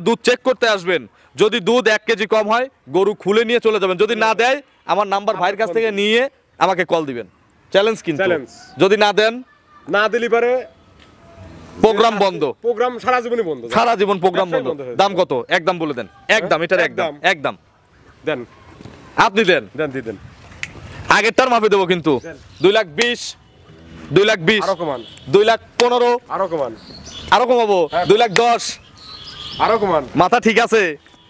দুধ চেক করতে আসবেন, যদি দুধ 1 কেজি কম হয় গরু খুলে নিয়ে চলে যাবেন, যদি না দেয় আমার নাম্বার ভাইয়ের কাছ থেকে নিয়ে আমাকে কল দিবেন। চ্যালেঞ্জ কিন্তু, যদি না দেন, না দিলি পারে প্রোগ্রাম বন্ধ, প্রোগ্রাম সারা জীবনই বন্ধ, সারা জীবন প্রোগ্রাম বন্ধ। দাম কত? একদম বলে দেন, একদম, এটার একদম, একদম দেন, আপনি দেন, দেন দিয়ে দেন। আগেরটার মাপে দেবো কিন্তু 2,20,000, 2,20,000, আরো কমান, 2,15,000, আরো কমান, আরো কমাবো 2,10,000, আরো কমান। মাথা ঠিক আছে?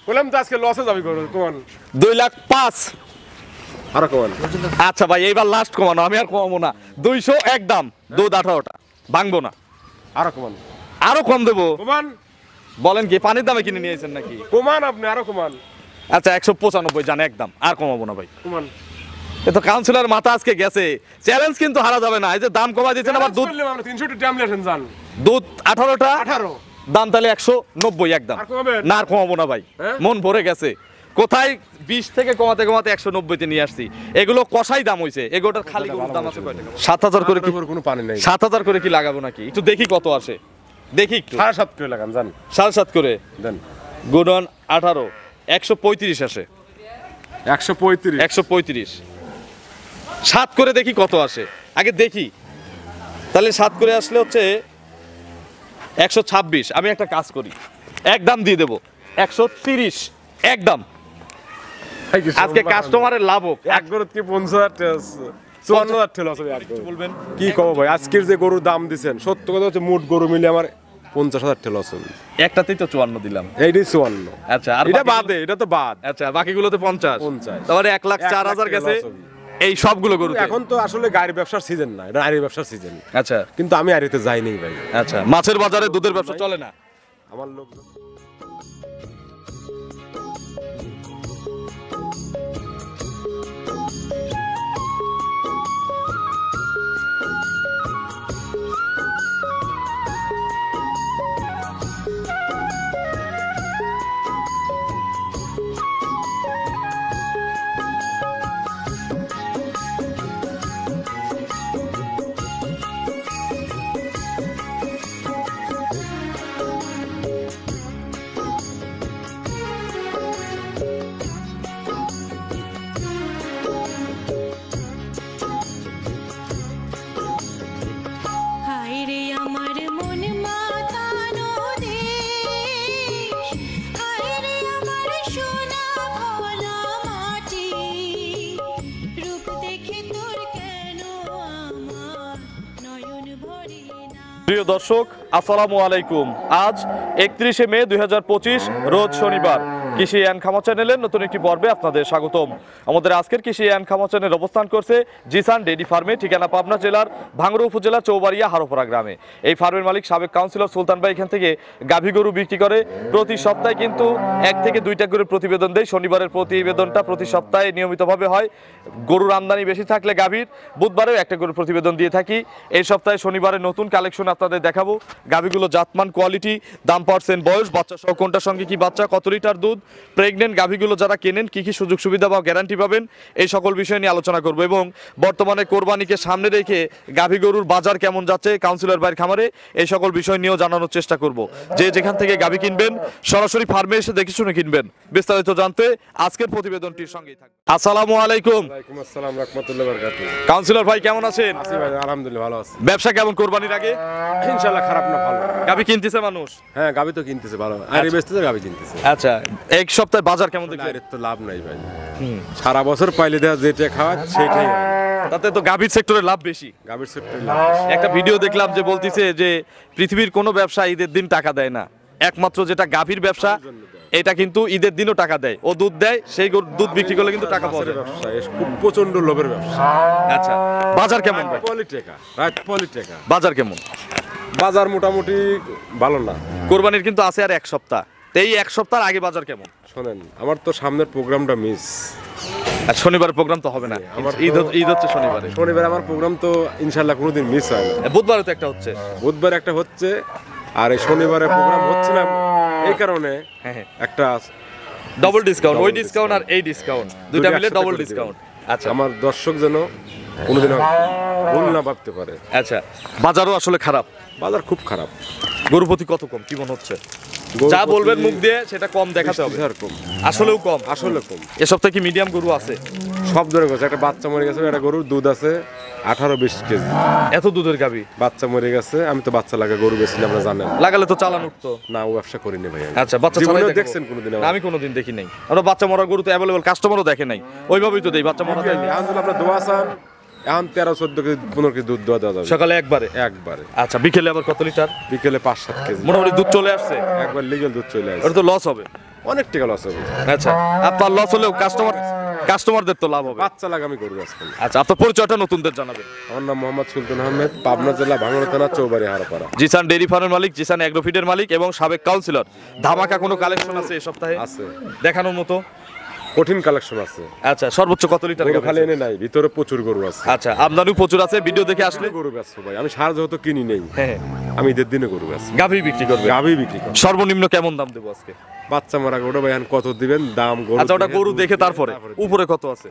বললাম তো আজকে লসে যাবি করো, কমান 2,05,000, আরো কমান। আচ্ছা ভাই এইবার লাস্ট কমানো, আমি আর কমাবো না, 200 একদম, দুধ 18টা, ভাঙবো না, আরো কমান, আরো কম দেবো। কমান, বলেন কি পানির দামে কিনে নিয়েছেন নাকি? কমান, আপনি আরো কমান। আচ্ছা 195 জান একদম, আর কমাবো না ভাই। কমান, এ তো কাউন্সিলর মাথা আজকে গেছে, চ্যালেঞ্জ কিন্তু হারা যাবে না। এই যে দাম কমা দিচ্ছেন, আবার দুধ 300 টাকা লেছেন জান, দুধ 18টা, 18 দাম তাহলে 190 একদম, আর কমাবেন না আর কমাবো না ভাই, মন ভরে গেছে। কোথায় 20 থেকে কমাতে কমাতে 190 তে নিয়ে আসছি, এগুলো কষাই দাম হইছে। এগুলোটার খালি গরুর দাম আছে কয় টাকা? 7,000 করে কি? কোনো পানি নাই। 7,000 করে কি লাগাবো নাকি? একটু দেখি কত আসে, দেখি একটু। 7.5 করে লাগান জান, 7.5 করে দেন। গুণন 18, 135 আসে, 135, 135, 7 করে দেখি কত আসে, আগে দেখি। তাহলে 7 করে আসলে হচ্ছে 126। আমি একটা কাজ করি, একদম দিয়ে দেবো 130 একদম। আজকে কাস্টমারের লাভ হোক। এক গরুত কি 50,000 টাকা আছে, 54,000 টাকা আছে এক গরু। বলবেন কি কব ভাই, আজকের যে গরুর দাম দিছেন, সত্য কথা হচ্ছে মোট গরু মিলে আমার 50,000 টাকা লস হবে। একটাতেই তো 54 দিলাম। এইটাই 54। আচ্ছা আর এটা বাদে, এটা তো বাদ। আচ্ছা বাকিগুলোতে 50, তাহলে 1,04,000 গেছে এই সবগুলো গরু। এখন তো আসলে গাড়ি ব্যবসার সিজন না, এটা আড়ি ব্যবসার সিজন। আচ্ছা কিন্তু আমি আড়িতে যাইনি ভাই। আচ্ছা মাছের বাজারে দুধের ব্যবসা চলে না আমার লোক। প্রিয় দর্শক আসসালামু আলাইকুম। আজ 31শে মে 2025 রোজ শনিবার। কৃষি অ্যান্ড খামার চ্যানেলের নতুন একটি পর্বে আপনাদের স্বাগতম। আমাদের আজকের কৃষি অ্যান্ড খামার চ্যানেল অবস্থান করছে জিসান ডেইরি ফার্মে, ঠিকানা পাবনা জেলার ভাঙড়া উপজেলা চৌবাড়িয়া হারোপাড়া গ্রামে। এই ফার্মের মালিক সাবেক কাউন্সিলর সুলতান ভাই এখান থেকে গাভী গরু বিক্রি করে। প্রতি সপ্তাহে কিন্তু 1 থেকে 2টা করে প্রতিবেদন দেয়। শনিবারের প্রতিবেদনটা প্রতি সপ্তাহে নিয়মিতভাবে হয়। গরুর আমদানি বেশি থাকলে গাভীর, বুধবারেও একটা গরুর প্রতিবেদন দিয়ে থাকি। এই সপ্তাহে শনিবারের নতুন কালেকশন আপনাদের দেখাবো। গাভীগুলো জাতমান, কোয়ালিটি, দাম, পার্সেন্ট, বয়স, বাচ্চা সহ কোনটার সঙ্গে কি বাচ্চা, কত লিটার দুধ, প্রেগনেন্ট গাভীগুলো যারা কেনেন কি কি সুযোগ সুবিধা বা গ্যারান্টি পাবেন, এই সকল বিষয় নিয়ে আলোচনা করব। এবং বর্তমানে কোরবানিকে সামনে রেখে গাভী গরুর বাজার কেমন যাচ্ছে কাউন্সিলর ভাইয়ের খামারে, এই সকল বিষয় নিয়েও জানানোর চেষ্টা করব। যে যেখান থেকে গাভী কিনবেন সরাসরি ফার্মে এসে দেখে শুনে কিনবেন। বিস্তারিত জানতে আজকের প্রতিবেদনটির সঙ্গেই থাকবে। আসসালামু আলাইকুম। ওয়ালাইকুম আসসালাম রাহমাতুল্লাহি ওয়া বারাকাতুহু। কাউন্সিলর ভাই কেমন আছেন? আছি ভাই, আলহামদুলিল্লাহ ভালো আছি। ব্যবসা কেমন কোরবানির আগে? ইনশাআল্লাহ খারাপ না, ভালো। গাভী কিনতেছে মানুষ? হ্যাঁ, গাবি তো কিনতেছে ভালো, আর এই বেচতেছে, গাবি কিনতেছে। আচ্ছা এক সপ্তাহে বাজার কেমন দেখলেন? এর তো লাভ নাই ভাই, সারা বছর পাইলে দেওয়া যেটা খাওয়া সেটাই হয়। তাতে তো গাভীর সেক্টরে লাভ বেশি। গাবির সেক্টরে লাভ বেশি। একটা ভিডিও দেখলাম যে বলতিছে যে পৃথিবীর কোনো ব্যবসা ঈদের দিন টাকা দেয় না, একমাত্র যেটা গাভীর ব্যবসা এটা কিন্তু ঈদের দিনও টাকা দেয়। ও দুধ দেয়, সেই দুধ বিক্রি করলে কিন্তু টাকা পাওয়া যায়। ব্যবসা খুব প্রচন্ড লোভের ব্যবসা। আচ্ছা বাজার কেমন ভাই? পলিটেকা বাজার কেমন? বাজার মোটামুটি ভালো না। কোরবানির কিন্তু আছে আর 1 সপ্তাহ, তো এই 1 সপ্তাহ আগে বাজার কেমন? শোনেন, আমার তো সামনের প্রোগ্রামটা মিস। আর শনিবার প্রোগ্রাম তো হবে না, আমার ঈদ হচ্ছে শনিবারে। শনিবার আমার প্রোগ্রাম তো ইনশাল্লাহ কোনোদিন মিস হয় না। বুধবারে তো একটা হচ্ছে, বুধবার একটা হচ্ছে, আর এই শনিবারে প্রোগ্রাম হচ্ছে না এই কারণে একটা ডবল ডিসকাউন্ট, ওই ডিসকাউন্ট আর এই ডিসকাউন্ট দুইটা মিলে ডবল ডিসকাউন্ট। আচ্ছা আমার দর্শক যেন কোনোদিন ভুল না ভাবতে পারে। আচ্ছা বাজারও আসলে খারাপ, বাজার খুব খারাপ। গরু প্রতি কত কম কি মনে হচ্ছে? গরু যা বলবেন প্রতি মুখ দিয়ে সেটা কম দেখাতে হবে, 20,000 কম, আসলেও কম। আসলে কম। এ সপ্তাহে কি মিডিয়াম গরু আছে? সব ধরনের গেছে, একটা বাচ্চা মরে গেছে, একটা গরুর দুধ আছে 18-20 কেজি, এত দুধের গাভী বাচ্চা মরে গেছে। আমি তো বাচ্চা লাগা গরু বেশি আমরা জানেন, লাগালে তো চালান উঠতো। না ও ব্যবসা করিনি ভাই আমি। আচ্ছা, বাচ্চা জীবনে ছাড়াই দেখছেন কোনোদিন? না, আমি কোনোদিন দেখি নাই। আমরা বাচ্চা মরা গরু তো অ্যাভেলেবল, কাস্টমারও দেখে নাই, ওইভাবেই তো দেই বাচ্চা মরা দেয়। এখন যদি আপনার দোয়া চান, এখন 13-14 কেজি 15 কেজি দুধ দেওয়া যাবে সকালে একবারে। একবারে। আচ্ছা, বিকেলে আবার কত লিটার? বিকেলে 5-7 কেজি মোটামুটি দুধ চলে আসছে, একবার লিগেল দুধ চলে আসে। ওটা তো লস হবে। অনেক টাকা লস হবে। আচ্ছা, আপনার লস হলেও কাস্টমারদের তো লাভ হবে। বাচ্চা লাগা আমি গরু বেচবো না। আচ্ছা, আপনার পরিচয়টা নতুনদের জানাবেন। আমার নাম মোহাম্মদ সুলতান আহমেদ, পাবনা জেলা ভাঙড়া থানা চৌবাড়ি হারাপাড়া। জিসান ডেইরি ফার্মের মালিক, জিসান অ্যাগ্রোফিডের মালিক এবং সাবেক কাউন্সিলর। ধামাকা কোনো কালেকশন আছে এই সপ্তাহে আছে, দেখানোর মতো? কঠিন কালেকশন আছে। আচ্ছা, সর্বোচ্চ কত লিটার গরু গাভী খালি আছে? এনে নাই, ভিতরে প্রচুর গরু আছে। আচ্ছা, আমদানিও প্রচুর আছে, ভিডিও দেখে আসলে। গরু বেচবো ভাই, আমি সার যেহেতু কিনি নেই, হ্যাঁ, আমি ঈদের দিনে গরু বেচবো। গাভী বিক্রি করবে। গাভী বিক্রি করি। সর্বনিম্ন কেমন দাম দেবো আজকে? বাচ্চা মারা গরু ভাই এখন কত দিবেন দাম? গরু আচ্ছা, ওটা দেখে, গরু দুধ দেখে তারপরে। উপরে কত আছে?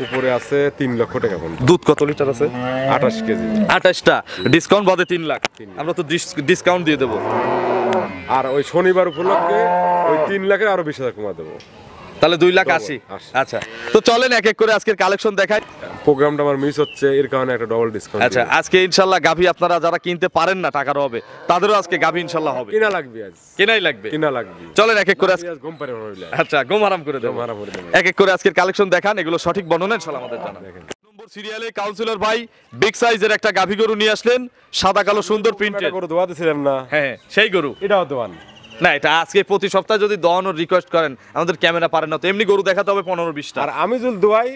উপরে আছে 3 লক্ষ টাকা পর্যন্ত। দুধ কত লিটার আছে? 28 কেজি। 28টা, ডিসকাউন্ট বাদে 3 লাখ। আমরা তো ডিসকাউন্ট দিয়ে দেবো। আর ওই শনিবার উপলক্ষে ওই 3 লাখের আরো 20,000 কমা দেবো। তাহলে 2,80,000। আচ্ছা, তো চলেন এক এক করে আজকের কালেকশন দেখাই। প্রোগ্রামটা আমার মিস হচ্ছে, এর কারণে একটা ডবল ডিসকাউন্ট। আচ্ছা, আজকে ইনশাল্লাহ গাভী আপনারা যারা কিনতে পারেন না টাকার হবে, তাদেরও আজকে গাভী ইনশাল্লাহ হবে। কিনা লাগবে আজ, কেনাই লাগবে। কিনা লাগবে। চলেন এক এক করে আজকে। আজ ঘুম পারে হইলা, আচ্ছা, ঘুম আরাম করে দেবো। মারা পড়ে দেবে। এক এক করে আজকের কালেকশন দেখান, এগুলো সঠিক বর্ণনা ইনশাল্লাহ আমাদের জানাবেন। দেখেন। নম্বর সিরিয়ালে কাউন্সিলর ভাই বিগ সাইজের একটা গাভী গরু নিয়ে আসলেন, সাদা কালো সুন্দর প্রিন্টের। একটা গরু দোয়া দিছিলাম না, হ্যাঁ, সেই গরু। এটাও দোয়ান। না, এটা আজকে প্রতি সপ্তাহে যদি দহনের রিকোয়েস্ট করেন, আমাদের ক্যামেরা পারেন না তো, এমনি গরু দেখাতে হবে 15-20টা। আর আমি যদি দোয়াই,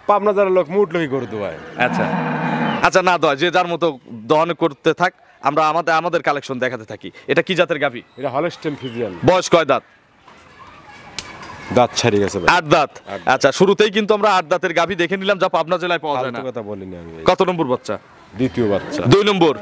পাবনা যারা লোক মুট লোকই গরু দোয়াই। আচ্ছা আচ্ছা, না দয়, যে যার মতো দহন করতে থাক, আমরা আমাদের কালেকশন দেখাতে থাকি। এটা কি জাতের গাভী? এটা হলস্টেইন ফ্রিজিয়ান। বয়স কয় দাঁত? দাঁত ছাড়িয়ে গেছে ভাই। 8 দাঁত। আচ্ছা, শুরুতেই কিন্তু আমরা 8 দাঁতের গাভী দেখে নিলাম, যা পাবনা জেলায় পাওয়া যায় না। ফালতু কথা বলিনি আমি ভাই। কত নম্বর বাচ্চা? দ্বিতীয় বাচ্চা। 2 নম্বর।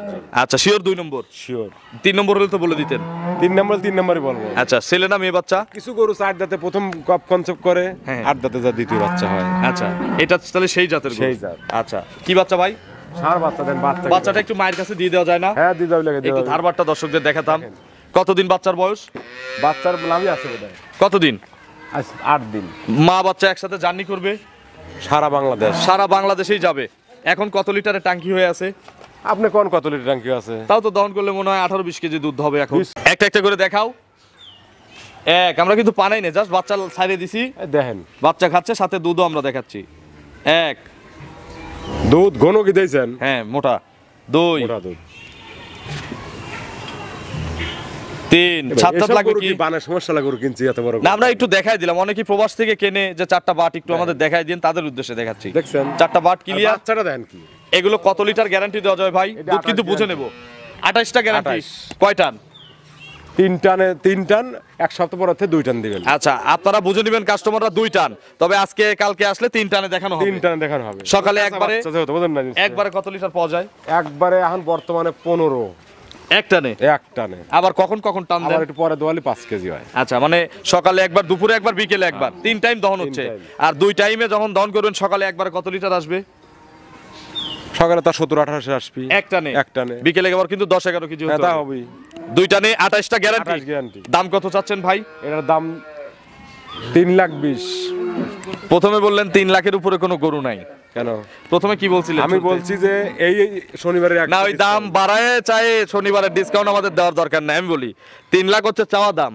আচ্ছা, শিওর 2 নম্বর? শিওর। 3 নম্বর হলে তো বলে দিতেন। 3 নম্বরই বলবো। আচ্ছা, ছেলে না মেয়ে বাচ্চা? কিছু গরু 4 দাঁতে প্রথম কপ কনসেপ্ট করে, হ্যাঁ। 8 দাঁতে যা দ্বিতীয় বাচ্চা হয়। আচ্ছা, এটা তাহলে সেই জাতের গরু। সেই জাত। আচ্ছা, কি বাচ্চা ভাই? সার বাচ্চা দেন, বাচ্চা। বাচ্চাটা একটু মায়ের কাছে দিয়ে দেওয়া যায় না? হ্যাঁ, দিদাও লাগে, একটু দিদাও। ধারবারটা দর্শকদের দেখাতাম। কতদিন বাচ্চার বয়স? বাচ্চার নামই আছে বোধহয়। কতদিন? আজ 8 দিন। মা বাচ্চা একসাথে জার্নি করবে? সারা বাংলাদেশ। সারা বাংলাদেশেই যাবে। এখন কত লিটারের ট্যাঙ্কি হয়ে আছে? আপনি কোন কত লিটার ট্যাঙ্কি আছে? তাও তো দহন করলে মনে হয় 18-20 কেজি দুধ হবে এখন। একটা একটা করে দেখাও। আমরা কিন্তু পানাই না, জাস্ট বাচ্চা ছাইড়ে দিছি, এই দেখেন বাচ্চা খাচ্ছে, সাথে দুধও আমরা দেখাচ্ছি। দুধ ঘন কি দিয়েছেন? হ্যাঁ, মোটা। 2, মোটা দুধ। 3, 7 লাগবে কি? বানা সমস্যা লাগবে গরু কিনছি এত বড় না, আমরা একটু দেখাই দিলাম, অনেকেই প্রবাস থেকে কেনে, যে 4টা বাট একটু আমাদের দেখাই দিন, তাদের উদ্দেশ্যে দেখাচ্ছি। দেখছেন? 4টা বাট আর ক্লিয়ার। বাচ্চাটা দেন কি? এগুলো কত লিটার গ্যারান্টি দেওয়া যাবে ভাই? এটা দুধ কিন্তু 28 বুঝে নেব। 28টা গ্যারান্টি। 28 কয় টান? 3 টান, এক সপ্তাহ পর 2 টান দিবেন। আচ্ছা, আপনারা বুঝে নেবেন কাস্টমাররা 2 টান, তবে আজকে কালকে আসলে 3 টানে দেখানো হবে। 3 টান দেখানো হবে। সকালে একবারে বাচ্চা যেহেতু বুঝেন না জিনিসটা। একবারে কত লিটার পাওয়া যায়? একবারে এখন বর্তমানে 15 এক টানে। এক টানে। আবার কখন কখন টান আবার দেন? একটু পরে দোয়ালি 5 কেজি হয়। আচ্ছা, মানে সকালে একবার, দুপুরে একবার, বিকেলে একবার, 3 টাইম দহন হচ্ছে। time। আর 2 টাইমে যখন দহন করবেন, সকালে একবার কত লিটার আসবে? সকালে তার 17-18 আসবি এক টানে। এক টানে। বিকেলে একবার কিন্তু 10-11 কেজি হ্যাঁ, হতে তা হবে। হবেই। 2 টানে 28টা 28 গ্যারান্টি। গ্যারান্টি। দাম কত চাচ্ছেন ভাই? এটার দাম 3,20,000। প্রথমে বললেন 3 লাখের উপরে কোনো গরু নাই, কেন? প্রথমে কি বলছিলেন? আমি বলছি যে এই শনিবারে না, ওই দাম বাড়ায় চাই, শনিবারের ডিসকাউন্ট আমাদের দেওয়ার দরকার নাই। আমি বলি 3 লাখ হচ্ছে চাওয়া দাম,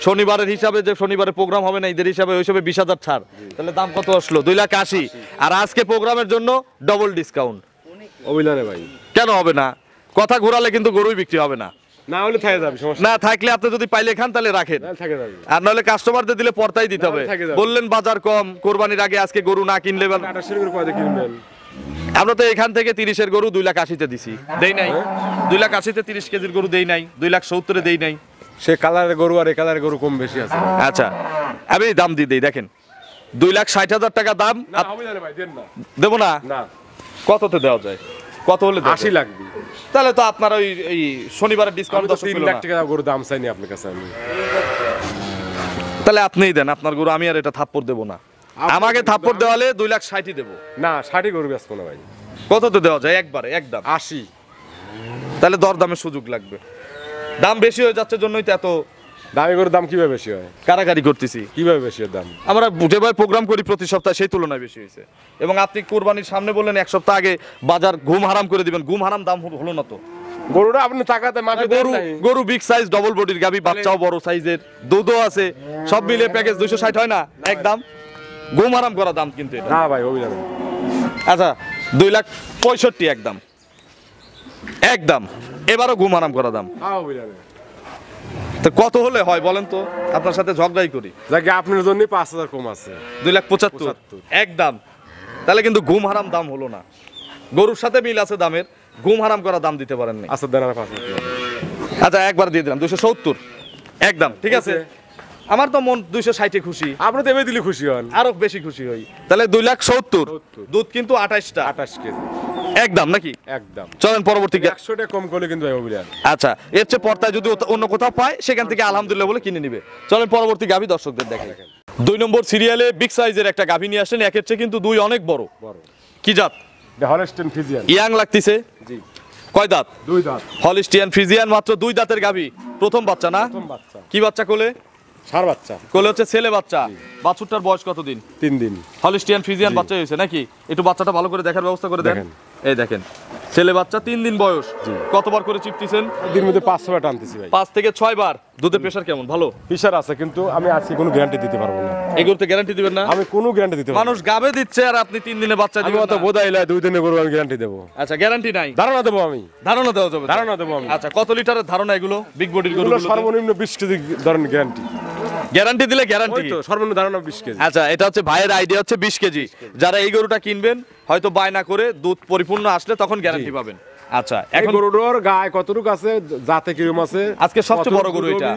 শনিবারের হিসাবে, যে শনিবারে প্রোগ্রাম হবে না ঈদের হিসাবে, ওই হিসাবে 20,000 ছাড়, তাহলে দাম কত আসলো? 2,80,000। আর আজকে প্রোগ্রামের জন্য ডবল ডিসকাউন্ট। অভিলানে ভাই, কেন হবে না? কথা ঘোরালে কিন্তু গরুই বিক্রি হবে না। না হলে থেকে যাবে, সমস্যা না থাকলে আপনি যদি পাইলে খান তাহলে রাখেন, না, থেকে যাবে। আর নাহলে কাস্টমারদের দিলে পর্তাই দিতে হবে। নাহলে থেকে যাবে। বললেন বাজার কম, কোরবানির আগে আজকে গরু না কিনলে 28 করে কয় কিনবেন? আমরা তো এখান থেকে 30-এর গরু 2,80,000 দিছি, দেই নাই। 2,80,000-তে 30 কেজির গরু দেই নাই, 2,70,000-এ দেই নাই। সে কালারের গরু আর এই কালারের গরু কম বেশি আছে। আচ্ছা, আমি দাম দিয়ে দেই, দেখেন 2,60,000 টাকা দাম। না অভিলানে ভাই দেন না। দেবো না? না, কততে দেওয়া যায়? কত হলে দেব? 80 লাগবে। তাহলে তো আপনার ওই এই শনিবারের ডিসকাউন্ট আমি তো 3 লাখ টাকা গরু দাম চাইনি আপনার কাছে আমি। তাহলে আপনিই দেন আপনার গরু, আমি আর এটা থাপ্পড় দেবো না। আমাকে থাপ্পড় দেওয়ালে 2,60,000 দেবো। না, 60 গরু বেচবো না ভাই। কততে দেওয়া যায়? একবারে একদম 80। তাহলে দরদামের সুযোগ লাগবে। দাম বেশি হয়ে যাচ্ছে জন্যই তো এত দামি গরুর দাম কিভাবে বেশি হয়? কারাকারি করতেছি কিভাবে বেশি হয় দাম? আমরা যেভাবে প্রোগ্রাম করি প্রতি সপ্তাহে সেই তুলনায় বেশি হয়েছে। এবং আপনি কোরবানির সামনে বললেন এক সপ্তাহ আগে বাজার ঘুম হারাম করে দিবেন, ঘুম হারাম দাম হলো না তো। গরুটা আপনি টাকাতে মাপে দেন গরু নাই। গরু বিগ সাইজ ডবল বডির গাবি, বাচ্চাও বড় সাইজের, দুধও আছে, সব মিলে প্যাকেজ 260 হয় না একদম? ঘুম হারাম করা দাম কিন্তু এটা। না ভাই অভিযান আচ্ছা 2,65,000 একদম, একদম এবারও ঘুম হারাম করা দাম। অভিযান তো কত হলে হয় বলেন তো, আপনার সাথে ঝগড়াই করি। যাকে আপনার জন্য 5,000 কম আছে। 2,75,000 একদম। তাহলে কিন্তু ঘুম হারাম দাম হলো না, গরুর সাথে মিল আছে দামের, ঘুম হারাম করা দাম দিতে পারেন না। আচ্ছা দেন আর 5,000। আচ্ছা একবার দিয়ে দিলাম 270 একদম, ঠিক আছে। আমার তো মন 260-এ খুশি, আপনি তো এমনি দিলে খুশি হন। আরো বেশি খুশি হই। তাহলে 2,70,000, দুধ কিন্তু 28টা 28 কেজি একদম নাকি? একদম। চলেন পরবর্তী 100 টাকা কম করলে কিন্তু ভাই অভিযান। আচ্ছা এর চেয়ে পর্দায় যদি অন্য কোথাও পায় সেখান থেকে আলহামদুলিল্লাহ বলে কিনে নিবে। চলেন পরবর্তী গাভী দর্শকদের দেখেন। 2 নম্বর সিরিয়ালে বিগ সাইজের একটা গাভী নিয়ে আসেন, একের চেয়ে কিন্তু 2 অনেক বড়। বড় কি জাত? এটা হলস্টেইন ফ্রিজিয়ান। ইয়াং লাগতেছে। জি। কয় দাঁত? 2 দাঁত। হলিস্টিয়ান ফ্রিজিয়ান, মাত্র 2 দাঁতের গাভী, প্রথম বাচ্চা না? প্রথম বাচ্চা। কি বাচ্চা কোলে? ষাঁড় বাচ্চা। কোলে হচ্ছে ছেলে বাচ্চা। বাছুরটার বয়স কতদিন? 3 দিন। হলিস্টিয়ান ফ্রিজিয়ান বাচ্চা হয়েছে নাকি? একটু বাচ্চাটা ভালো করে দেখার ব্যবস্থা করে দেন। দেখেন। এই দেখেন ছেলে বাচ্চা, 3 দিন বয়স। কতবার করে চিপতেছেন? দিন মধ্যে 500 বার টানতেছি ভাই। 5 থেকে 6 বার। দুধের প্রেশার কেমন? ভালো ফিশার আছে, কিন্তু আমি আজকে কোনো গ্যারান্টি দিতে পারবো না। এগুলোতে গ্যারান্টি দিবেন না? আমি কোনো গ্যারান্টি দিতে পারবো না। মানুষ গাবে দিচ্ছে আর আপনি 3 দিনে বাচ্চা আমি দিবেন অত না? বোধাইলা 2 দিনে গরু আমি গ্যারান্টি দেবো। আচ্ছা গ্যারান্টি নাই, ধারণা দেবো আমি। ধারণা দেওয়া যাবে তো? ধারণা দেবো আমি। আচ্ছা কত লিটারের ধারণা এগুলো বিগ বডির এগুলো গরুগুলো? সর্বনিম্ন 20 কেজি ধরেন গ্যারান্টি। গ্যারান্টি দিলে গ্যারান্টি। ওই তো সর্বনিম্ন ধারণা 20 কেজি। আচ্ছা এটা হচ্ছে ভাইয়ের আইডিয়া হচ্ছে 20 কেজি। যারা এই গরুটা কিনবেন হয়তো বায়না করে দুধ পরিপূর্ণ আসলে তখন গ্যারান্টি পাবেন। আচ্ছা এখন এখন গরুটার গায়ে কতটুকু আছে, জাতে কিরকম আছে, আজকে সবচেয়ে বড় গরু এটা।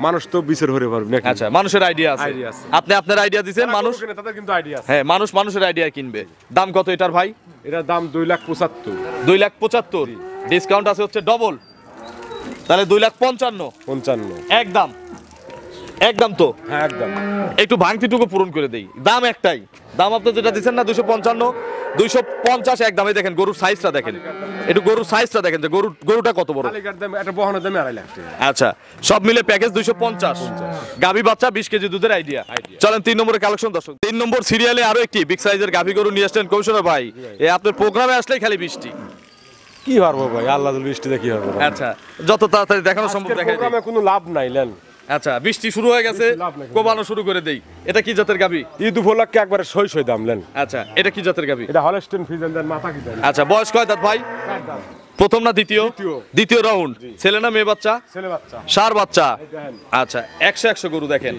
মানুষ তো বিচার হতে পারবে নাকি? আচ্ছা মানুষের আইডিয়া আছে, Idea আছে। আপনি আপনার আইডিয়া দিবেন, মানুষ তাদের কিন্তু আইডিয়া আছে। হ্যাঁ মানুষ মানুষের আইডিয়া কিনবে। দাম কত এটার ভাই? এটার দাম 2,75,000। 2,75,000, ডিসকাউন্ট আছে হচ্ছে ডবল, তাহলে 2,55,000 55। একদম, একদম তো হ্যাঁ একদম। একটু ভাঙতিটুকু পূরণ করে দেই। দাম একটাই, দাম আপনি যেটা দিচ্ছেন না 255, 250 একদমই। দেখেন গরুর সাইজটা দেখেন, একটু গরুর সাইজটা দেখেন যে গরুটা কত বড়। কালিকার দাম একটা বহনের দামে 2.5 লাখ টাকা। আচ্ছা সব মিলে প্যাকেজ 250, গাভী বাচ্চা 20 কেজি দুধের আইডিয়া। চলেন 3 নম্বরের কালেকশন দর্শক। 3 নম্বর সিরিয়ালে আরো একটি বিগ সাইজের গাভী গরু নিয়ে আসলেন কৌশল ভাই। এই আপনার প্রোগ্রামে আসলেই খালি বৃষ্টি। কি পারবো ভাই, আল্লাহ বৃষ্টিতে কি হবে? আচ্ছা যত তাড়াতাড়ি দেখানো সম্ভব দেখাই দিই। প্রোগ্রামে কোনো লাভ নাই লেন। আচ্ছা বৃষ্টি শুরু হয়ে গেছে, লাভ নাই। কোবানো শুরু করে দেই। এটা কি জাতের গাভী? ঈদ উপলক্ষে একবারে সই দাম লেন। আচ্ছা এটা কি জাতের গাভী? এটা হলস্টেইন ফ্রিজিয়ান দেন, মাথা কি দেন? আচ্ছা বয়স কয় দাঁত ভাই? প্রথম না দ্বিতীয়? দ্বিতীয় রাউন্ড। ছেলে না মেয়ে বাচ্চা? ছেলে বাচ্চা। ষাঁড় বাচ্চা। দেখেন আচ্ছা 100 গরু দেখেন।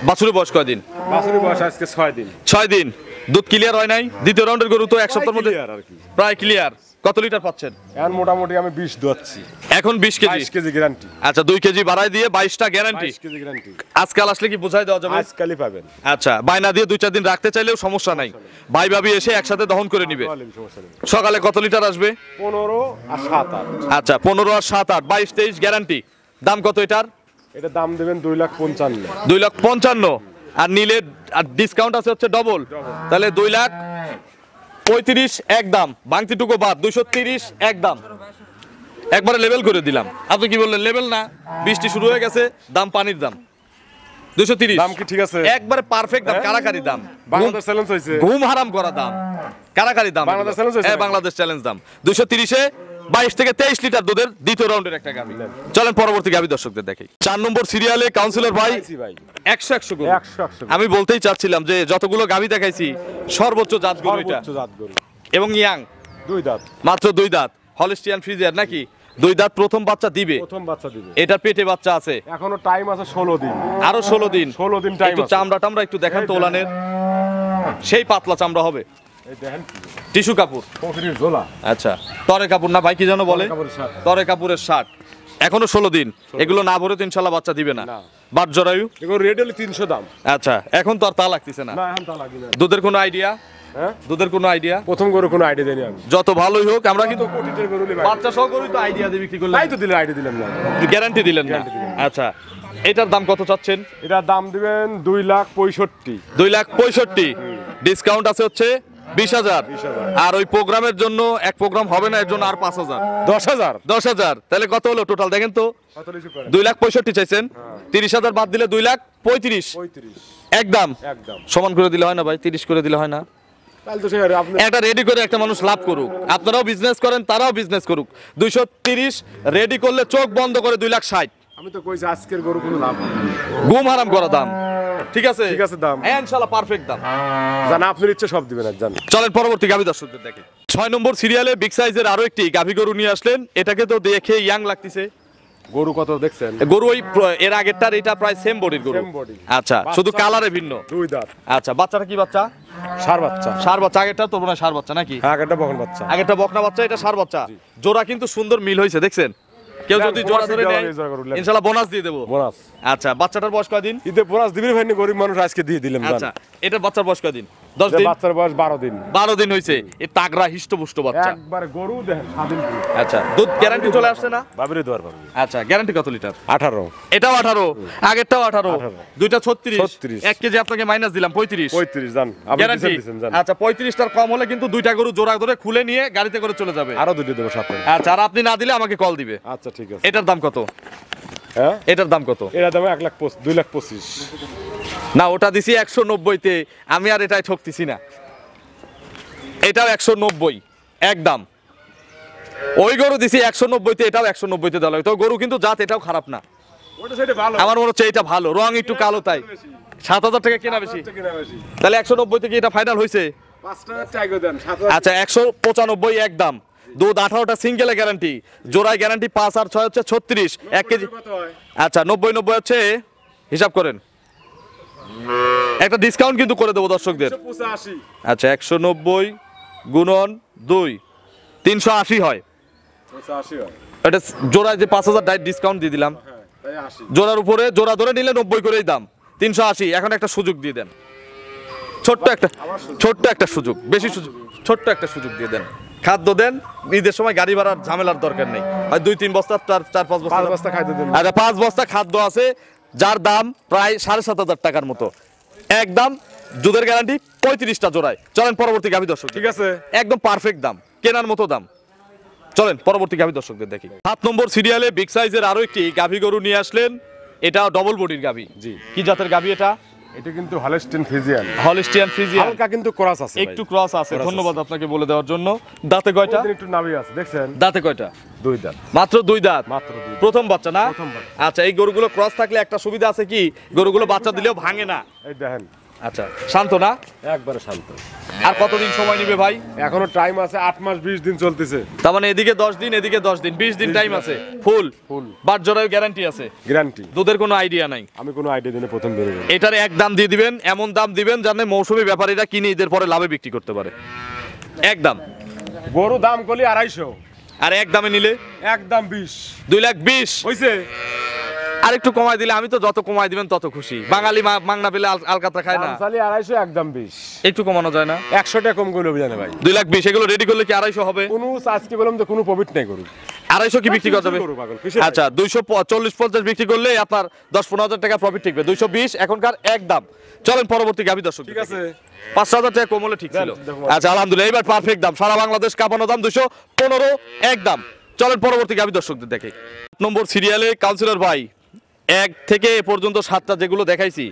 বাছুরের বয়স কয় দিন? বাছুরের বয়স আজকে 6 দিন। 6 দিন। দুধ ক্লিয়ার হয় নাই? দ্বিতীয় রাউন্ডের গরু তো এক সপ্তাহের মধ্যে Clear আর কি। প্রায় ক্লিয়ার। কত লিটার পাচ্ছেন? এখন মোটামুটি আমি 20 দোয়াচ্ছি। এখন 20 কেজি। 22 KG guarantee. আচ্ছা 2 কেজি বাড়ায় দিয়ে 22টা গ্যারান্টি। 22 KG guarantee. আজকাল আসলে কি বোঝাই দেওয়া যাবে? আজকালই পাবেন। আচ্ছা বায়না দিয়ে 2-4 দিন রাখতে চাইলেও সমস্যা নাই, ভাই ভাবি এসে একসাথে দহন করে নিবে। বলেন, সমস্যা নেই। সকালে কত লিটার আসবে? 15 আর 7 8। আচ্ছা 15 আর 7 8, 22-23 গ্যারান্টি। দাম কত এটার? এটা দাম দেবেন 2,55,000। 2,55,000 আর নিলে আর ডিসকাউন্ট আছে হচ্ছে ডবল, তাহলে 2,35,000 একদম, বাংতিটুকু বাদ 230 একদম, একবারে লেভেল করে দিলাম। আপনি কি বললেন লেভেল না? বৃষ্টি শুরু হয়ে গেছে, দাম পানির দাম। 230 দাম কি ঠিক আছে? একবারে পারফেক্ট দাম, কারাকারি দাম, বাংলাদেশ চ্যালেঞ্জ হইছে। ঘুম হারাম করা দাম, কারাকারি দাম। বাংলাদেশ challenge হয়েছে হ্যাঁ নাকি? বাংলাদেশ চ্যালেঞ্জ দাম 230-এ 22 থেকে 23 লিটার দুধের দ্বিতীয় রাউন্ডের একটা গাভী। চলেন পরবর্তী গাভী দর্শকদের দেখাই। 4 নম্বর সিরিয়ালে কাউন্সিলর ভাই আইছি ভাই। 100 গরু। 100 আমি বলতেই চাচ্ছিলাম যে যতগুলো গাভী দেখাইছি সর্বোচ্চ জাত গরু এটা, সর্বোচ্চ জাত গরু। এবং ইয়াং, 2 দাঁত। মাত্র 2 দাঁত, হলিস্টিয়ান ফ্রিজিয়ান নাকি? 2 দাঁত, প্রথম বাচ্চা দিবে। প্রথম বাচ্চা দিবে। এটা পেটে বাচ্চা আছে, এখনো টাইম আছে 16 দিন। আরো 16 দিন। 16 দিন টাইম একটু আছে। চামড়া টামড়া একটু দেখান তো ওলানের, সেই পাতলা চামড়া হবে। এই দেখেন টিস্যু কাপড়। পকেটের ঝোলা। আচ্ছা তরে কাপড় না ভাই, কি যেন বলে? কাপড়ের শার্ট। তরে কাপড়ের শার্ট। এখনো 16 দিন, এগুলো না ভরে তো ইনশাল্লাহ বাচ্চা দিবে না। না। বাট জরায়ু। এগুলো রেড হলে 300 দাম। আচ্ছা এখন তো আর তা লাগতেছে না। না এখন তা লাগি না। দুধের কোনো আইডিয়া? হ্যাঁ? দুধের কোনো আইডিয়া? প্রথম গরু কোনো আইডিয়া দেনি আমি। যত ভালোই হোক আমরা কিন্তু কোটিটের গরু নেই। বাচ্চা সহ গরুই তো আইডিয়া দিয়ে বিক্রি করলাম, তাই তো দিলে আইডিয়া দিলাম না। গ্যারান্টি দিলেন না। Guarantee দিলাম। আচ্ছা এটার দাম কত চাচ্ছেন? এটার দাম দিবেন 2,65,000। 2,65,000, ডিসকাউন্ট আছে হচ্ছে 20,000 20,000 আর ওই প্রোগ্রামের জন্য এক প্রোগ্রাম হবে না, এর জন্য আর 5,000 10,000 10,000 তাহলে কত হলো টোটাল দেখেন তো? কত লিচু করেন? 2,65,000 চাইছেন, 30,000 বাদ দিলে 2,35,000 35 একদম একদম। সমান করে দিলে হয় না ভাই? 30 করে দিলে হয় না? তাহলে তো সে আপনি এটা রেডি করে একটা মানুষ লাভ করুক, আপনারাও বিজনেস করেন তারাও বিজনেস করুক। 230 রেডি করলে চোখ বন্ধ করে 2,60,000 আমি তো কইছি আজকের গরু কোনো লাভ নেই। ঘুম হারাম করা দাম। ঠিক আছে ঠিক আছে দাম। হ্যাঁ ইনশাআল্লাহ পারফেক্ট দাম। জান আপনার ইচ্ছে সব দিবেন জান। চলেন পরবর্তী গাভী দর্শকদের দেখে। 6 নম্বর সিরিয়ালে বিগ সাইজের আরো একটি গাভী গরু নিয়ে আসলেন। এটাকে তো দেখে ইয়াং লাগতেছে। গরু কত দেখছেন? গরু ওই এর আগেরটার এটা প্রায় সেম বডির গরু। Same body। আচ্ছা শুধু কালারে ভিন্ন। দুই দাঁত আচ্ছা বাচ্চাটা কি বাচ্চা? সার বাচ্চা। ষাঁড় বাচ্চা। আগেরটা তো মনে হয় ষাঁড় বাচ্চা নাকি? হ্যাঁ একটা বকন বাচ্চা। আগেরটা বকনা বাচ্চা, এটা ষাঁড় বাচ্চা। জোড়া কিন্তু সুন্দর মিল হয়েছে দেখছেন। কেউ যদি জোড়া ধরে নেয় ইনশাআল্লাহ বোনাস দিয়ে দেবো। বোনাস। আচ্ছা বাচ্চাটার বয়স কয়দিন? ঈদে বোনাস দিবেন ভাই, গরিব মানুষ আজকে দিয়ে দিলাম জান। আচ্ছা এটার বাচ্চার বয়স কয়দিন? 10 দিন। বাচ্চার বয়স 12 দিন। 12 দিন হয়েছে। এ তাগড়া হিষ্টপুষ্ট বাচ্চা। একবার গরু দেখেন স্বাধীন। আচ্ছা দুধ গ্যারান্টি চলে আসছে না? বাবরে দোয়ার পারবে। আচ্ছা গ্যারান্টি কত লিটার? 18 এটাও 18, আগেরটাও 18, দুইটা 36, 36 1 কেজি আপনাকে মাইনাস দিলাম 35 35 জান। আপনি গ্যারান্টি। দিছেন জান। আচ্ছা 35টার কম হলে কিন্তু দুইটা গরু জোড়া ধরে খুলে নিয়ে গাড়িতে করে চলে যাবে। আরো দুটো দেব সাথে। আচ্ছা আর আপনি না দিলে আমাকে কল দিবে। আচ্ছা ঠিক আছে। এটার দাম কত? হ্যাঁ এটার দাম কত? এর দাম 2,25,000। না ওটা দিছি 190 তে, আমি আর এটাই ঠকতেছি না। এটাও 190 একদম। ওই গরু দিছি 190 তে, এটাও 190 তে দেওয়া লাগে। তো গরু কিন্তু জাত এটাও খারাপ না। ওটা সেটা ভালো। আমার মনে হচ্ছে এটা ভালো, রং একটু কালো তাই 7,000 টাকা কেনা বেশি। কিনা বেশি। তাহলে 190 থেকে এটা ফাইনাল হয়েছে। 5 টাকা টাইগো দেন 7,000। আচ্ছা 195 একদম। দুধ 18টা সিঙ্গেলে গ্যারান্টি, জোড়ায় গ্যারান্টি 5 আর 6 হচ্ছে 36 1 কেজি। কত হয়? আচ্ছা 90 হচ্ছে, হিসাব করেন। একটা ডিসকাউন্ট কিন্তু করে দেবো দর্শকদের। 185। আচ্ছা 190 গুণন 2 380 হয়। 185 হয়। এটা জোড়ায় যে 5,000 ডাইট ডিসকাউন্ট দিয়ে দিলাম। হ্যাঁ তাই 80। জোড়ার উপরে জোড়া ধরে নিলে 90 করেই দাম, 380। এখন একটা সুযোগ দিয়ে দেন, ছোট্ট একটা সুযোগ, বেশি সুযোগ, ছোট্ট একটা সুযোগ দিয়ে দেন। খাদ্য দেন, ঈদের সময় গাড়ি ভাড়ার ঝামেলার দরকার নেই। হয় 2-3 বস্তা 4-5 বস্তা 5 বস্তা খাইতে দেন। আচ্ছা 5 বস্তা খাদ্য আছে, যার দাম প্রায় 7,500 টাকার মতো। একদম দুধের গ্যারান্টি 35টা জোড়ায়। চলেন পরবর্তী গাভী দর্শক। ঠিক আছে। একদম পারফেক্ট দাম, কেনার মতো দাম। চলেন পরবর্তী গাভী দর্শকদের দেখি। 7 নম্বর সিরিয়ালে বিগ সাইজের আরো একটি গাভী গরু নিয়ে আসলেন। এটা ডবল বডির গাভী। জি। কি জাতের গাভী এটা? এটা কিন্তু হলস্টিন ফ্রিজিয়ান। Holstein Friesian. হালকা কিন্তু ক্রস আছে ভাই। একটু ক্রস আছে। Cross ধন্যবাদ আপনাকে বলে দেওয়ার জন্য। দাঁতে কয়টা? ওদের একটু নাভি আছে দেখছেন? দাঁতে কয়টা? 2 দাঁত। মাত্র 2 দাঁত। মাত্র 2 দাঁত। প্রথম বাচ্চা না? প্রথম বাচ্চা। আচ্ছা এই গরুগুলো ক্রস থাকলে একটা সুবিধা আছে কি, গরুগুলো বাচ্চা দিলেও ভাঙে না। এই দেখেন আচ্ছা শান্ত না? একবারে শান্ত। আর কতদিন সময় নিবে ভাই? এখনো টাইম আছে 8 মাস 20 দিন চলতেছে। তার মানে এদিকে 10 দিন এদিকে 10 দিন, 20 দিন টাইম আছে। ফুল ফুল বাট জোড়ায় গ্যারান্টি আছে। গ্যারান্টি। দুধের কোনো আইডিয়া নাই। আমি কোনো আইডিয়া দিনে প্রথম বের হই। এটার এক দাম দিয়ে দিবেন, এমন দাম দিবেন জানে মৌসুমী ব্যাপারীরা কিনে ঈদের পরে লাভে বিক্রি করতে পারে। একদম। গরু দাম করলি 250। আর এক দামে নিলে একদম 20। 2,20,000 হইছে? আর একটু কমাই দিলে, আমি তো যত কমাই দিবেন তত খুশি। বাঙালি মাংনা পেলে আলকাতরা খায় না। দাম চালি 250 একদম 20। একটু কমানো যায় না? 100 টাকা কম করলে জানে ভাই। 2,20,000 এগুলো রেডি করলে কি 250 হবে? কোনো আজকে বললাম যে কোনো প্রফিট নাই গরু। 250 কি বিক্রি করা যাবে? গরু পাগল, কিসের আচ্ছা 240-50 বিক্রি করলে আপনার 10-15,000 টাকা প্রফিট টিকবে। 220 এখনকার এক দাম। চলেন পরবর্তী গাভী দর্শক। ঠিক আছে। 5,000 টাকা কম হলে ঠিক ছিল। দেখো। আচ্ছা আলহামদুলিল্লাহ এবার পারফেক্ট দাম, সারা বাংলাদেশ কাঁপানো দাম 215 এক দাম। চলেন পরবর্তী গাভী দর্শকদের দেখে। 8 নম্বর সিরিয়ালে কাউন্সিলর ভাই 1 থেকে এ পর্যন্ত 7টা যেগুলো দেখাইছি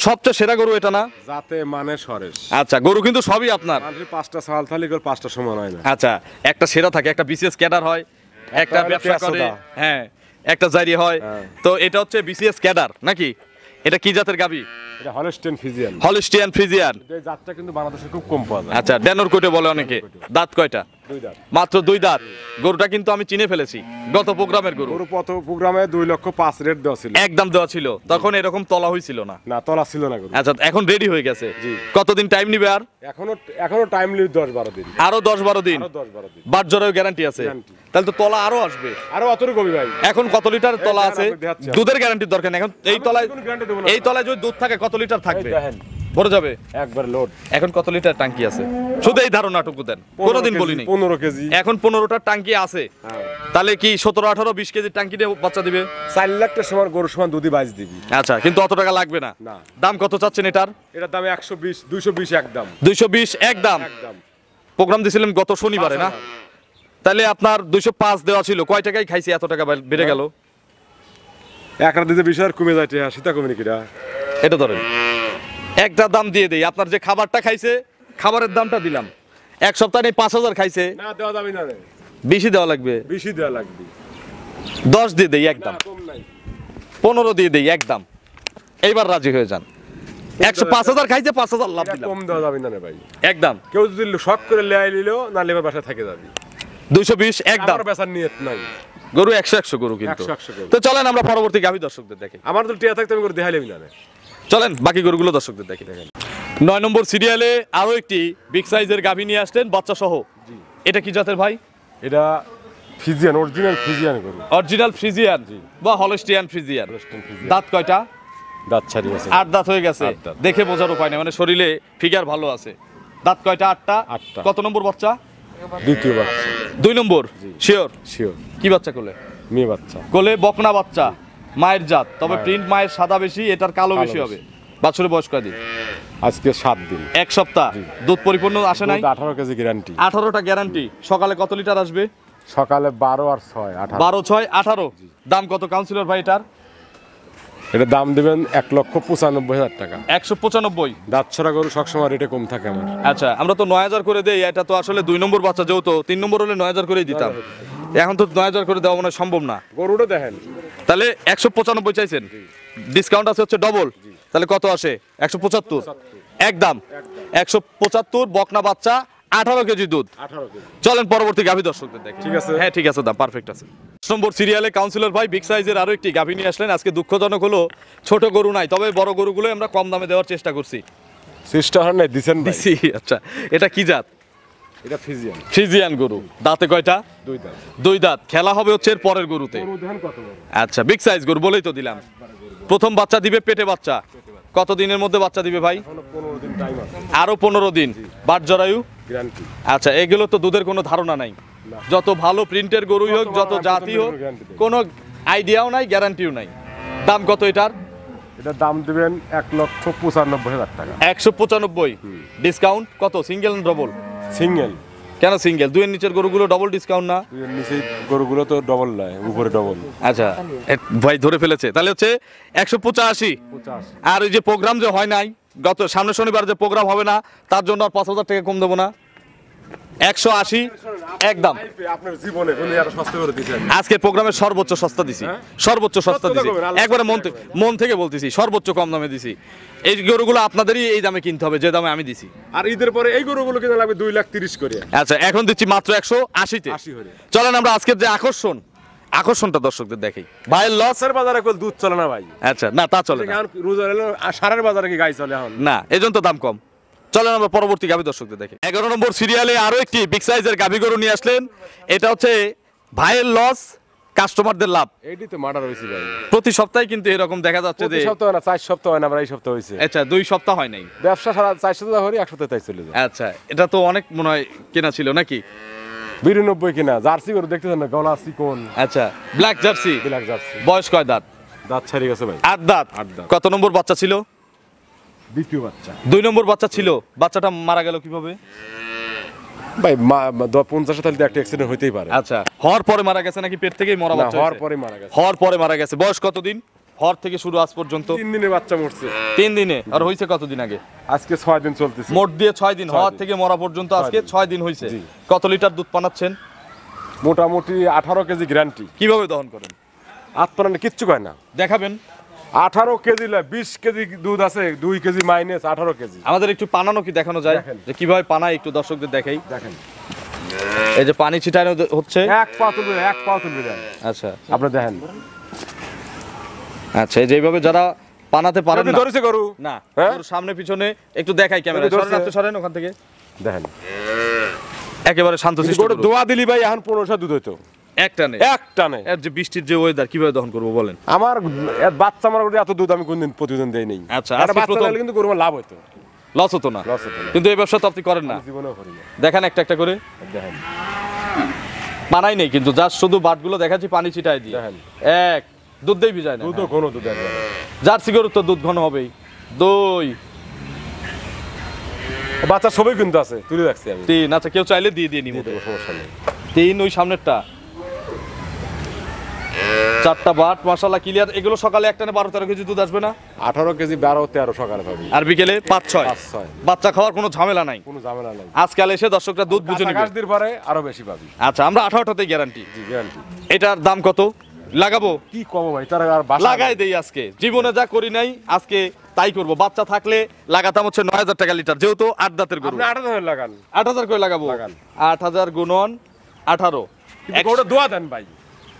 সবচেয়ে সেরা গরু এটা না? যাতে মানে সরেস। আচ্ছা গরু কিন্তু সবই আপনার। মানুষের 5টা সাল থালি করে 5টা সমান হয় না। আচ্ছা একটা সেরা থাকে, একটা বিসিএস ক্যাডার হয়, একটা হলো ব্যবসা করে, পেঁয়াজোদা। হ্যাঁ একটা জারি হয়। হ্যাঁ। তো এটা হচ্ছে বিসিএস ক্যাডার নাকি? এটা কি জাতের গাভী? এটা হলস্টিন ফ্রিজিয়ান। Holstein Friesian. এই জাতটা কিন্তু বাংলাদেশে খুব কম পাওয়া যায়। আচ্ছা ড্যানোর কোটে বলে অনেকে। দাঁত কয়টা? 2 দাঁত। মাত্র 2 দাঁত। গরুটা কিন্তু আমি চিনে ফেলেছি, গত প্রোগ্রামের গরু। গরু পথ প্রোগ্রামে 2,05,000 রেট দেওয়া ছিল। একদম দেওয়া ছিল, তখন এরকম তলা হয়েছিল না। না তলা ছিল না গরু। আচ্ছা এখন রেডি হয়ে গেছে। জি। কতদিন টাইম নিবে আর? এখনো টাইম লিমিট 10-12 দিন। আরো 10-12 দিন। আরো 10-12 দিন। বাট জোরেও গ্যারান্টি আছে। Guarantee। তাহলে তো তলা আরো আসবে। আরো অতটুকু কবি ভাই। এখন কত লিটার তলা এই আছে? দেখেন, আপনি দেখাচ্ছি। দুধের গ্যারান্টির দরকার নেই এখন। এই তলায় কোনো guarantee দেবো না। এই তলায় যদি দুধ থাকে কত লিটার এই থাকবে? দেখেন ভরে যাবে একবার লোড। এখন কত লিটার টাঙ্কি আছে শুধু এই ধারণাটুকু দেন, কোনোদিন বলিনি। 15 কেজি। এখন 15টা টাঙ্কি আছে, তাহলে কি 17, 18, 20 কেজি টাঙ্কি দিয়ে বাচ্চা দিবে? 4 লাখ টাকা সমান গরুর সমান দুধই বাইজ দিবি। আচ্ছা, কিন্তু অত টাকা লাগবে না। না। দাম কত চাচ্ছেন এটার? এটার দাম 120, 220 একদম। 220 একদম। একদম। প্রোগ্রাম দিছিলেন গত শনিবারে না? তাহলে আপনার 205 দেওয়া ছিল, কয় টাকায় খাইছে এত টাকা বেড়ে গেল? একটা দিতে 20 হাজার কমে যায়, সেটা কমে নাকি? এটা ধরেন একটা দাম দিয়ে দেই, আপনার যে খাবারটা খাইছে খাবারের দামটা দিলাম, এক সপ্তাহে নেই 5000 খাইছে, না দেওয়া যাবে না রে, বেশি দেওয়া লাগবে, বেশি দেওয়া লাগবে। 10 দিয়ে দেই একদম, কম নাই। 15 দিয়ে দেই একদম, এইবার রাজি হয়ে যান। 5000 খাইছে, 5000 লাভ দিলাম, কম দেওয়া যাবে না রে ভাই একদম। কেউ যদি শখ করে লেয়াই নিল না, লেবার বাসায় থেকে যাবে। 220 একদম। আমার বেচার নিয়ত নাই। গরু 100 গরু কিন্তু। 100 গরু। তো চলেন আমরা পরবর্তী গাভী দর্শকদের দেখি। আমার তো টিয়া থাকতে আমি করে দেখাইলাম না রে। চলেন বাকি গরুগুলো দর্শকদের দেখি। 9 নম্বর সিরিয়ালে আরো একটি বিগ সাইজের গাভী নিয়ে আসলেন বাচ্চা সহ। এটা কি জাতের ভাই? এটা ফিজিয়ান, অরিজিনাল ফিজিয়ান গরু। অরিজিনাল ফ্রিজিয়ান বা হলস্টিয়ান ফ্রিজিয়ান। দাঁত কয়টা? দাঁত ছাড়ি আছে। 8 দাঁত হয়ে গেছে। 8 দাঁত। দেখে বোঝার উপায় নেই, মানে শরীরে ফিগার ভালো আছে। দাঁত কয়টা? 8টা। 8টা। কত নম্বর বাচ্চা? দ্বিতীয় বাচ্চা। 2 নম্বর। শিওর? শিওর। কি বাচ্চা কোলে? মেয়ে বাচ্চা। কোলে বকনা বাচ্চা, মায়ের জাত, তবে মায়ের। প্রিন্ট মায়ের সাদা বেশি, এটার কালো বেশি কালো হবে। বাছুরের বয়স কয়দিন? আজকে 7 দিন। 1 সপ্তাহ। দুধ পরিপূর্ণ আসে নাই? 18 কেজি গ্যারান্টি। 18টা গ্যারান্টি। সকালে কত লিটার আসবে? সকালে 12 আর 6 18। 12, 6, 18। দাম কত কাউন্সিলর ভাই এটার? এটা দাম দিবেন 1,95,000 টাকা। 195। দাঁত ছড়া গরু সবসময় রেটে কম থাকে আমার। আচ্ছা, আমরা তো 9000 করে দেই, এটা তো আসলে 2 নম্বর বাচ্চা, যেহেতু 3 নম্বর হলে 9000 করেই দিতাম। এখন তো 9000 করে দেওয়া মনে হয় সম্ভব না। গরুটা দেখেন। তাহলে 195 চাইছেন, ডিসকাউন্ট আছে হচ্ছে ডবল, তাহলে কত আসে? 175 একদম। 175 বকনা বাচ্চা, 18 কেজি দুধ। 18 কেজি। চলেন পরবর্তী গাভী দর্শকদের দেখি। ঠিক আছে। হ্যাঁ ঠিক আছে, দাম পারফেক্ট আছে। 10 নম্বর সিরিয়ালে কাউন্সিলর ভাই বিগ সাইজের আরো একটি গাভী নিয়ে আসলেন। আজকে দুঃখজনক হলো ছোট গরু নাই, তবে বড় গরুগুলো আমরা কম দামে দেওয়ার চেষ্টা করছি। সিস্টার হয় না দিছেন ভাই। দিছি। আচ্ছা, এটা কি জাত? এটা ফিজিয়ান। ফ্রিজিয়ান গরু। দাঁতে কয়টা? 2 দাঁত। 2 দাঁত। খেলা হবে হচ্ছে এর পরের গরুতে। গরু দেখেন কত বড়। আচ্ছা, বিগ সাইজ গরু বলেই তো দিলাম। প্রথম বাচ্চা দিবে পেটে বাচ্চা। কত দিনের মধ্যে বাচ্চা দিবে ভাই? এখনো 15 দিন টাইম আছে। আরো 15 দিন। বাট জরায়ু? গ্যারান্টি। আচ্ছা, এগুলো তো দুধের কোনো ধারণা নাই। যত ভালো প্রিন্টের গরুই হোক, যত জাতি হোক, কোনো আইডিয়াও নাই, গ্যারান্টিও নাই। দাম কত এটার? এটা দাম দিবেন 1,95,000 টাকা। 195। ডিসকাউন্ট কত? সিঙ্গেল না ডবল? সিঙ্গেল। কেন সিঙ্গেল? 2 এর নিচের গরুগুলো ডবল ডিসকাউন্ট না? নিচে গরুগুলো তো ডবল নয়, উপরে ডবল। আচ্ছা, ভাই ধরে ফেলেছে। তাহলে হচ্ছে 185। 50। আর ওই যে প্রোগ্রাম যে হয় নাই, গত সামনের শনিবার যে প্রোগ্রাম হবে না, তার জন্য আর 5000 টাকা কম দেবো না? 180 একদম। আপনার জীবনে উনি এত সস্তা করে দিয়েছেন। আজকে প্রোগ্রামের সর্বোচ্চ সস্তা দিছি, সর্বোচ্চ সস্তা সস্তা দিছি, করবেন, আল্লাহ একবারে সস্তা মন থেকে বলতেছি, সর্বোচ্চ কম দামে দিছি। এই গরুগুলো আপনাদেরই এই দামে কিনতে হবে, যে দামে আমি দিছি। আর ঈদের পরে এই গরুগুলো কিনা লাগবে 2,30,000 করে। আচ্ছা, এখন দিচ্ছি মাত্র 180-তে। 80 হলে। চলেন আমরা আজকের যে আকর্ষণটা দর্শকদের দেখি। ভাইয়ের লস? লসের বাজারে কল দুধ চলে না ভাই। আচ্ছা, না তা চলে না। এখন রোজা এলো আর সারের বাজারে কি গাই চলে এখন? না, এজন্য তো দাম কম। চলেন আমরা পরবর্তী গাভী দর্শকদের দেখি। 11 নম্বর সিরিয়ালে আরো একটি বিগ সাইজের গাভী গরু নিয়ে আসলেন। এটা হচ্ছে ভাইয়ের লস, কাস্টমারদের লাভ। এইটি তো মার্ডার হইছে ভাই। প্রতি সপ্তাহে কিন্তু এরকম দেখা যাচ্ছে যে, প্রতি সপ্তাহ হয় না, 4 সপ্তাহ হয় না, আমরা এই সপ্তাহ হইছে। আচ্ছা 2 সপ্তাহ হয় নাই। ব্যবসা সারা 4 সপ্তাহ হরি, 1 সপ্তাহ তাই চলে যায়। আচ্ছা, এটা তো অনেক মনে হয় কেনা ছিল নাকি? 92 কিনা জার্সি গরু দেখতেছেন না, গলা চিকন। আচ্ছা, ব্ল্যাক জার্সি। Black jersey. বয়স কয় দাঁত? দাঁত ছাড়ি গেছে ভাই। 8 দাঁত। 8 দাঁত। কত নম্বর বাচ্চা ছিল? দ্বিতীয় বাচ্চা। 2 নম্বর বাচ্চা ছিল। বাচ্চাটা মারা গেল কিভাবে? ভাই 50 তাহলে একটা অ্যাক্সিডেন্ট হইতেই পারে। আচ্ছা, হওয়ার পরে মারা গেছে নাকি পেট থেকেই মরা না, বাচ্চা? হওয়ার পরে মারা গেছে। হওয়ার পরে মারা গেছে। বয়স কতদিন? হওয়ার থেকে শুরু আজ পর্যন্ত? 3 দিনে বাচ্চা মরছে। 3 দিনে। আর হইছে কতদিন আগে? আজকে 6 দিন চলতেছে। মোট দিয়ে 6 দিন। 6 হওয়ার দিন। থেকে মরা পর্যন্ত আজকে 6 দিন হইছে। জি। কত লিটার দুধ পানাচ্ছেন? মোটামুটি 18 কেজি গ্যারান্টি। কিভাবে দহন করেন? আত্মরানি কিচ্ছু কয় না। দেখাবেন? 18 কেজি 20 কেজি দুধ আছে, 2 কেজি মাইনাস 18 কেজি। আমাদের একটু পানানো কি দেখানো যায়? দেখেন। যে কিভাবে পানায় একটু দর্শকদের দেখাই। দেখেন এই যে পানি ছিটানো হচ্ছে। এক পা তুলবে দেন। আচ্ছা আপনি দেখেন। আচ্ছা, এই যে এইভাবে যারা পানাতে পারেন আপনি না, ধরেছে গরু? না, হ্যাঁ? ওর সামনে পিছনে একটু দেখাই ক্যামেরা। আপনি ধরছে? সরেন, আপনি সরেন ওখান থেকে। দেখেন একেবারে শান্তশিষ্ট গরু গরু। দোয়া দিলি ভাই এখন 1500 দুধ হইতো এক টানে। এক টানে। এর যে বৃষ্টির যে ওয়েদার, কিভাবে দহন করবো বলেন? আমার বাচ্চা আমার গরু এত দুধ আমি কোনদিন প্রতিদিন দেই নাই। আচ্ছা, একটা আজকে বাচ্চা প্রথম। দিলে কিন্তু গরু আমার লাভ হইতো। লস হতো না, লস হতো না। কিন্তু এই ব্যবসা তো আপনি করেন না। জীবনেও করি না। দেখেন একটা একটা করে, দেখেন পানাই নেই কিন্তু, জাস্ট শুধু বাটগুলো দেখাচ্ছি পানি ছিটাই দিয়ে। দেখেন। এক দুধ দেই ভিজায় না, দুধও ঘন দুধ একবারে। জার্সি গরুর তো দুধ ঘন হবেই। দুই বাচ্চা সবই কিন্তু আছে, তুলে রাখছি আমি। তিন, আচ্ছা কেউ চাইলে দিয়ে দিয়ে নিব। দিয়ে দেবো, সমস্যা নেই। তিন, ওই সামনেরটা। চারটা বাট মাশাআল্লাহ ক্লিয়ার। এগুলো সকালে একটা না 12-13 কেজি দুধ আসবে না? 18 কেজি 12-13 সকালে পাবি। আর বিকেলে 5-6। 5-6 বাচ্চা খাওয়ার কোনো ঝামেলা নাই। কোনো ঝামেলা নাই। আজকাল এসে দর্শকরা দুধ বুঝে নেবে। কাজ দির পরে আরো বেশি পাবি। আচ্ছা, আমরা 18টাতেই গ্যারান্টি। জি গ্যারান্টি। এটার দাম কত লাগাবো? কি কম ভাই, তার আর বাসা লাগাই দেই আজকে। জীবনে যা করি নাই আজকে তাই করব। বাচ্চা থাকলে লাগাতাম হচ্ছে 9000 টাকা লিটার, যেহেতু 8 দাঁতের গরু। আপনি 8,000 লাগান। 8000 করে লাগাবো। লাগান। 8000 গুণন 18। কিন্তু ওটা দোয়া দেন ভাই।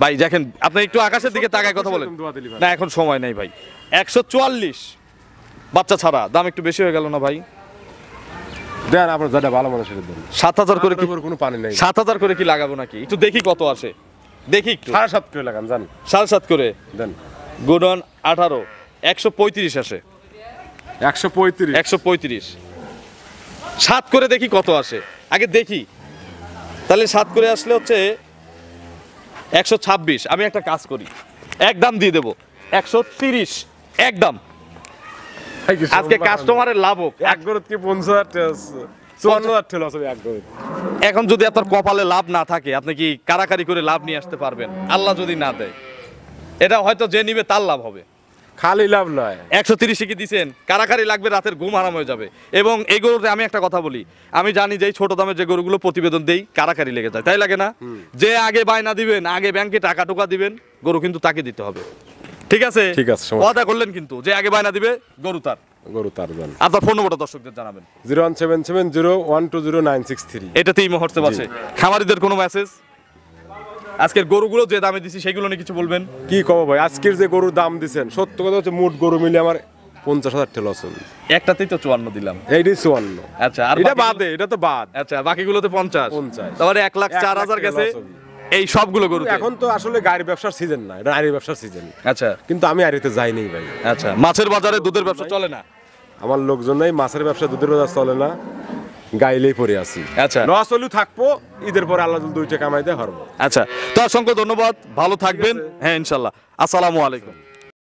ভাই দেখেন, আপনি একটু আকাশের দিকে তাকায় কথা বলেন। দোয়া দিলি ভাই। না এখন সময় নাই ভাই। 144 বাচ্চা ছাড়া, দাম একটু বেশি হয়ে গেল না ভাই? দেন আপনার যেটা ভালো মনে সেটা দেন। 7000 করে কি? কোনো পানি নাই। 7000 করে কি লাগাবো নাকি? একটু দেখি কত আসে, দেখি একটু। 7.5 করে লাগান জান। 7.5 করে দেন। গুণন 18, 135 আসে। 135। 135 7 করে দেখি কত আসে, আগে দেখি। তাহলে 7 করে আসলে হচ্ছে 126। আমি একটা কাজ করি, একদম দিয়ে দেবো 130 একদম। আজকে কাস্টমারের লাভ হোক। এক গরুত কি 50,000 টাকা আছে, 54,000 টাকা আছে এক গরুত। এখন যদি আপনার কপালে লাভ না থাকে, আপনি কি কারাকারি করে লাভ নিয়ে আসতে পারবেন? আল্লাহ যদি না দেয়, এটা হয়তো যে নিবে তার লাভ হবে। খালি লাভ নয়। 130 কি দিছেন, কারাকারি লাগবে, রাতের ঘুম হারাম হয়ে যাবে। এবং এই গরুতে আমি একটা কথা বলি, আমি জানি যে এই ছোট দামের যে গরুগুলো প্রতিবেদন দেই কারাকারি লেগে যায়, তাই লাগে না? যে আগে বায়না দিবেন, আগে ব্যাংকে টাকা টোকা দিবেন, গরু কিন্তু তাকে দিতে হবে। ঠিক আছে? ঠিক আছে, সমস্যা কথা করলেন কিন্তু, যে আগে বায়না দিবে গরু তার। গরু তার জান। আপনার ফোন নম্বরটা দর্শকদের জানাবেন। 01770120963। এটাতেই হোয়াটসঅ্যাপ আছে। খামারিদের কোনো মেসেজ? আজকের গরুগুলো যে দামে দিছি সেগুলো নিয়ে কিছু বলবেন? কি কব ভাই, আজকের যে গরুর দাম দিছেন, সত্য কথা হচ্ছে মোট গরু মিলে আমার 50,000 টাকা লস হল। একটাতেই তো 54 দিলাম। এইটাই 54। আচ্ছা, আর এটা বাকিগুলো? বাদে, এটা তো বাদ। আচ্ছা, বাকিগুলোতে 50। 50। তাহলে 1,04,000 গেছে এই সবগুলো গরু। এখন তো আসলে গাড়ি ব্যবসার সিজন না, এটা আড়ি ব্যবসার সিজন। আচ্ছা কিন্তু আমি আড়িতে যাইনি ভাই। আচ্ছা, মাছের বাজারে দুধের ব্যবসা চলে না? আমার লোকজন নাই, মাছের ব্যবসা দুধের বাজার চলে না, গাইলেই পড়ে আছি। আচ্ছা লস হলেও থাকবো, ঈদের পরে আল্লাহ যদি 2 টাকা কামাইতে পারবো। আচ্ছা, তো অসংখ্য ধন্যবাদ, ভালো থাকবেন। হ্যাঁ ইনশাল্লাহ। আসসালামু আলাইকুম।